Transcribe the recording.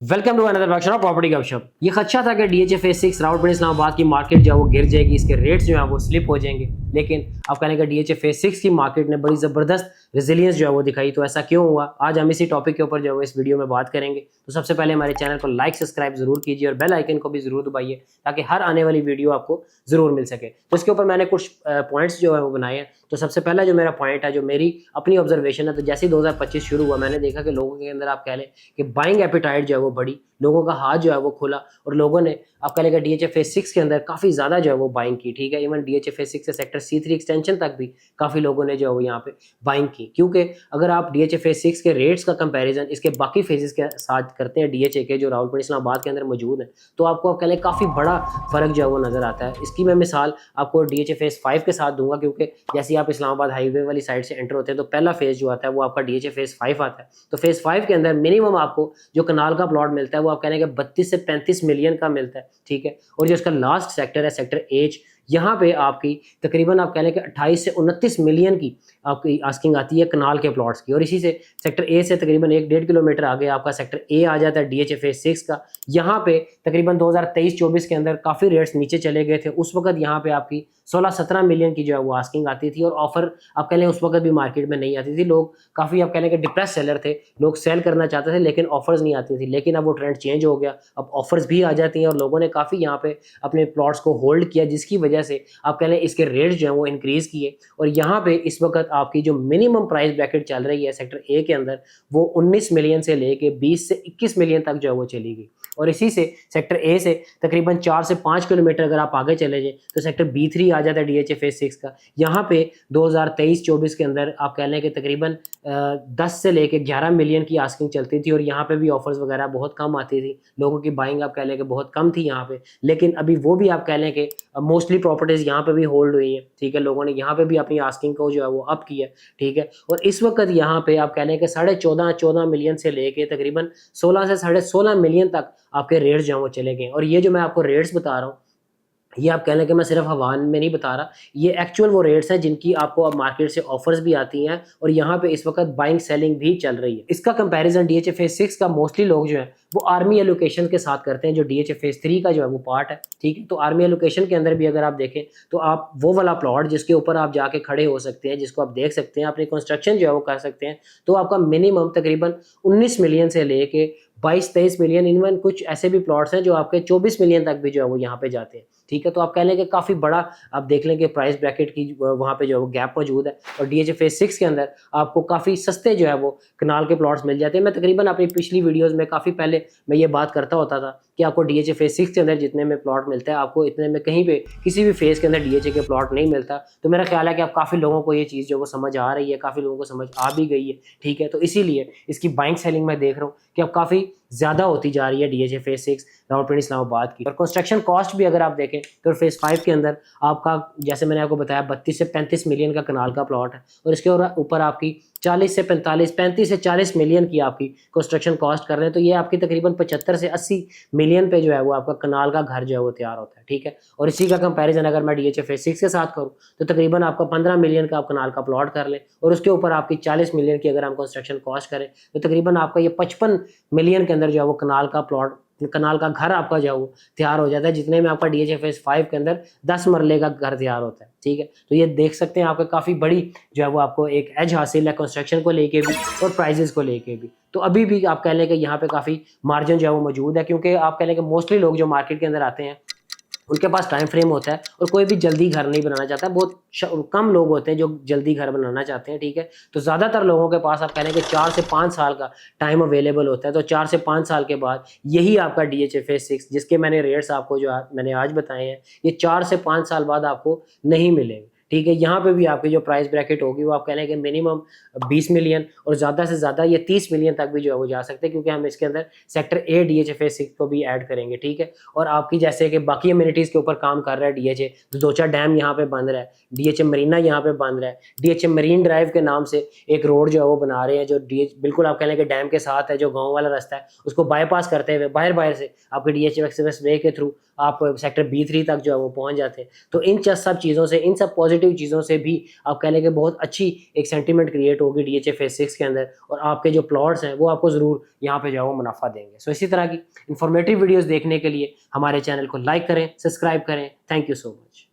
Welcome to another workshop of property गपशप। ये खदशा था कि DHFA6 रावलपिंडी इस्लामाबाद की मार्केट जो है वो गिर जाएगी, इसके रेट्स जो है वो स्लिप हो जाएंगे। लेकिन अब कहने का DHFA6 की मार्केट ने बड़ी ज़बरदस्त रेजिलियंस जो है वो दिखाई। तो ऐसा क्यों हुआ, आज हम इसी टॉपिक के ऊपर जो है इस वीडियो में बात करेंगे। तो सबसे पहले हमारे चैनल को लाइक सब्सक्राइब जरूर कीजिए और बेल आइकन को भी जरूर दबाइए ताकि हर आने वाली वीडियो आपको जरूर मिल सके। तो इसके ऊपर मैंने कुछ पॉइंट्स जो है वो बनाए हैं। तो सबसे पहला जो मेरा पॉइंट है, जो मेरी अपनी ऑब्जर्वेशन है, तो जैसे ही 2025 शुरू हुआ मैंने देखा कि लोगों के अंदर आप कह लें कि बाइंग एपिटाइट जो है वो बढ़ी, लोगों का हाथ जो है वो खुला और लोगों ने आप कह लेगा DHFA6 के अंदर काफ़ी ज़्यादा जो है वो बाइंग की। ठीक है, इवन DHFA6 से सेक्टर C3 एक्सटेंशन तक भी काफ़ी लोगों ने जो है वो यहाँ पे बाइंग की। क्योंकि अगर आप DHFA6 के रेट्स का कंपैरिजन इसके बाकी फेजेस के साथ करते हैं, DHA के जो रावलपिंडी इस्लामाबाद के अंदर मौजूद है, तो आपको आप कह लें काफ़ी बड़ा फ़र्क जो है वो नज़र आता है। इसकी मैं मिसाल आपको DHFA5 के साथ दूंगा, क्योंकि जैसे आप इस्लामाबाद हाईवे वाली साइड से एंटर होते हैं तो पहला फेज़ जो आता है वो आपका DHFA5 आता है। तो फेज़ 5 के अंदर मिनिमम आपको जो कनाल का प्लॉट मिलता है वो आप कहने के 32 से 35 मिलियन का मिलता है। ठीक है, और जो इसका लास्ट सेक्टर है सेक्टर H, यहाँ पे आपकी तकरीबन आप कह लें कि 28 से 29 मिलियन की आपकी आस्किंग आती है कनाल के प्लॉट्स की। और इसी से सेक्टर A से तकरीबन 1-1.5 किलोमीटर आगे आपका सेक्टर A आ जाता है DHFA6 का। यहाँ पे तकरीबन 2023-24 के अंदर काफ़ी रेट्स नीचे चले गए थे। उस वक्त यहाँ पे आपकी 16-17 मिलियन की जो है वो आस्किंग आती थी और ऑफर आप कह लें उस वक्त भी मार्केट में नहीं आती थी। लोग काफ़ी आप कह लें कि डिप्रेस सेलर थे, लोग सेल करना चाहते थे लेकिन ऑफर्स नहीं आती थी। लेकिन अब वो ट्रेंड चेंज हो गया, अब ऑफर्स भी आ जाती हैं और लोगों ने काफ़ी यहाँ पे अपने प्लॉट्स को होल्ड किया, जिसकी वजह से आप कह लें इसके रेट्स जो हैं वो इंक्रीज़ किए। और यहाँ पे इस वक्त आपकी जो मिनिमम प्राइस ब्रैकेट चल रही है सेक्टर A के अंदर वो 19 मिलियन से लेके 20 से 21 मिलियन तक जो है वो चली गई। और इसी से सेक्टर A से तकरीबन 4 से 5 किलोमीटर अगर आप आगे चले जाए तो सेक्टर B3 आ जाता है DHFA6 का। यहाँ पे 2023-24 के अंदर आप कह लें कि तकरीबन 10 से लेके 11 मिलियन की आस्किंग चलती थी और यहाँ पे भी ऑफर्स वगैरह बहुत कम आती थी, लोगों की बाइंग आप कह लें कि बहुत कम थी यहाँ पे। लेकिन अभी वो भी आप कह लें कि मोस्टली प्रॉपर्टीज यहाँ पे भी होल्ड हुई है। ठीक है, लोगों ने यहाँ पे भी अपनी आस्किंग को जो है वो अप किया। ठीक है, और इस वक्त यहाँ पे आप कह लें कि 14.5 मिलियन से लेके तकरीबन 16 से 16.5 मिलियन तक आपके रेट्स जो हैं वो चले गए। और ये जो मैं आपको रेट्स बता रहा हूँ, ये आप कह लें कि मैं सिर्फ हवा में नहीं बता रहा, ये एक्चुअल वो रेट्स हैं जिनकी आपको अब मार्केट से ऑफर्स भी आती हैं और यहाँ पे इस वक्त बाइंग सेलिंग भी चल रही है। इसका कंपैरिजन DHFA6 का मोस्टली लोग जो है वो आर्मी एलोकेशन के साथ करते हैं, जो DHFA3 का जो है वो पार्ट है। ठीक है, तो आर्मी एलोकेशन के अंदर भी अगर आप देखें तो आप वो वाला प्लॉट जिसके ऊपर आप जाके खड़े हो सकते हैं, जिसको आप देख सकते हैं, अपनी कंस्ट्रक्शन जो है वो कर सकते हैं, तो आपका मिनिमम तकरीबन 19 मिलियन से लेके 22-23 मिलियन, इनवन कुछ ऐसे भी प्लॉट्स हैं जो आपके 24 मिलियन तक भी जो है वो यहाँ पे जाते हैं। ठीक है, तो आप कह लें कि काफ़ी बड़ा आप देख लें कि प्राइस ब्रैकेट की वहाँ पे जो है वो गैप मौजूद है। और DHFA6 के अंदर आपको काफ़ी सस्ते जो है वो कनाल के प्लॉट्स मिल जाते हैं। मैं तकरीबन अपनी पिछली वीडियोज़ में काफ़ी पहले मैं ये बात करता होता था कि आपको DHFA6 के अंदर जितने में प्लॉट मिलता है, आपको इतने में कहीं पे किसी भी फेज़ के अंदर DHA के प्लॉट नहीं मिलता। तो मेरा ख्याल है कि आप काफ़ी लोगों को ये चीज़ जो वो समझ आ रही है, काफ़ी लोगों को समझ आ भी गई है। ठीक है, तो इसीलिए इसकी बाइंग सेलिंग मैं देख रहा हूँ कि अब काफ़ी ज़्यादा होती जा रही है DHFA6 रावलपिंडी इस्लामाबाद की। और कंस्ट्रक्शन कॉस्ट भी अगर आप देखें तो फेज़ 5 के अंदर आपका, जैसे मैंने आपको बताया, 32 से 35 मिलियन का कनाल का प्लॉट है और इसके ऊपर आपकी 40 से 45, 35 से 40 मिलियन की आपकी कंस्ट्रक्शन कॉस्ट कर रहे हैं। तो ये आपकी तकरीबन 75 से 80 मिलियन पे जो है वो आपका कनाल का घर जो है वो तैयार होता है। ठीक है, और इसी का कंपैरिजन अगर मैं DHFA6 के साथ करूँ तो तकरीबन आपका 15 मिलियन का आप कनाल का प्लॉट कर लें और उसके ऊपर आपकी 40 मिलियन की अगर हम कंस्ट्रक्शन कॉस्ट करें तो तकरीबन आपका ये 55 मिलियन के अंदर जो है वो कनाल का प्लॉट, कनाल का घर आपका जो है वो तैयार हो जाता है, जितने में आपका DHFA5 के अंदर 10 मरले का घर तैयार होता है। ठीक है, तो ये देख सकते हैं आपका काफ़ी बड़ी जो है वो आपको एक एज हासिल है कंस्ट्रक्शन को लेके भी और प्राइजेस को लेके भी। तो अभी भी आप कह लें कि यहाँ पे काफ़ी मार्जिन जो है वो मौजूद है, क्योंकि आप कह लें कि मोस्टली लोग जो मार्केट के अंदर आते हैं उनके पास टाइम फ्रेम होता है और कोई भी जल्दी घर नहीं बनाना चाहता। बहुत कम लोग होते हैं जो जल्दी घर बनाना चाहते हैं। ठीक है, तो ज़्यादातर लोगों के पास आप कह रहे हैं कि 4 से 5 साल का टाइम अवेलेबल होता है। तो 4 से 5 साल के बाद यही आपका DHFA6 जिसके मैंने रेट्स आपको जो मैंने आज बताए हैं, ये 4 से 5 साल बाद आपको नहीं मिलेंगे। ठीक है, यहाँ पे भी आपकी जो प्राइस ब्रैकेट होगी वो आप कह रहे हैं कि मिनिमम 20 मिलियन और ज़्यादा से ज़्यादा ये 30 मिलियन तक भी जो है वो जा सकते हैं, क्योंकि हम इसके अंदर सेक्टर A DHFA6 को भी ऐड करेंगे। ठीक है, और आपकी जैसे कि बाकी अम्यूनिटीज़ के ऊपर काम कर रहा है DHA, दोचा डैम यहाँ पे बन रहा है, DHA मरीना यहाँ पे बन रहा है, DHA मरीन ड्राइव के नाम से एक रोड जो है वो बना रहे हैं, जो बिल्कुल आप कह लें कि डैम के साथ है, जो गाँव वाला रास्ता है उसको बाईपास करते हुए बाहर से आपके DHA एक्सप्रेस वे के थ्रू आप सेक्टर B3 तक जो है वो पहुँच जाते हैं। तो इन सब चीज़ों से, इन सब पॉजिटिव पॉजिटिव चीज़ों से भी आप कह लें कि बहुत अच्छी एक सेंटीमेंट क्रिएट होगी DHA फेज 6 के अंदर, और आपके जो प्लॉट्स हैं वो आपको ज़रूर यहाँ पे जो है वो मुनाफा देंगे। सो इसी तरह की इंफॉर्मेटिव वीडियोज़ देखने के लिए हमारे चैनल को लाइक करें, सब्सक्राइब करें। Thank you so much.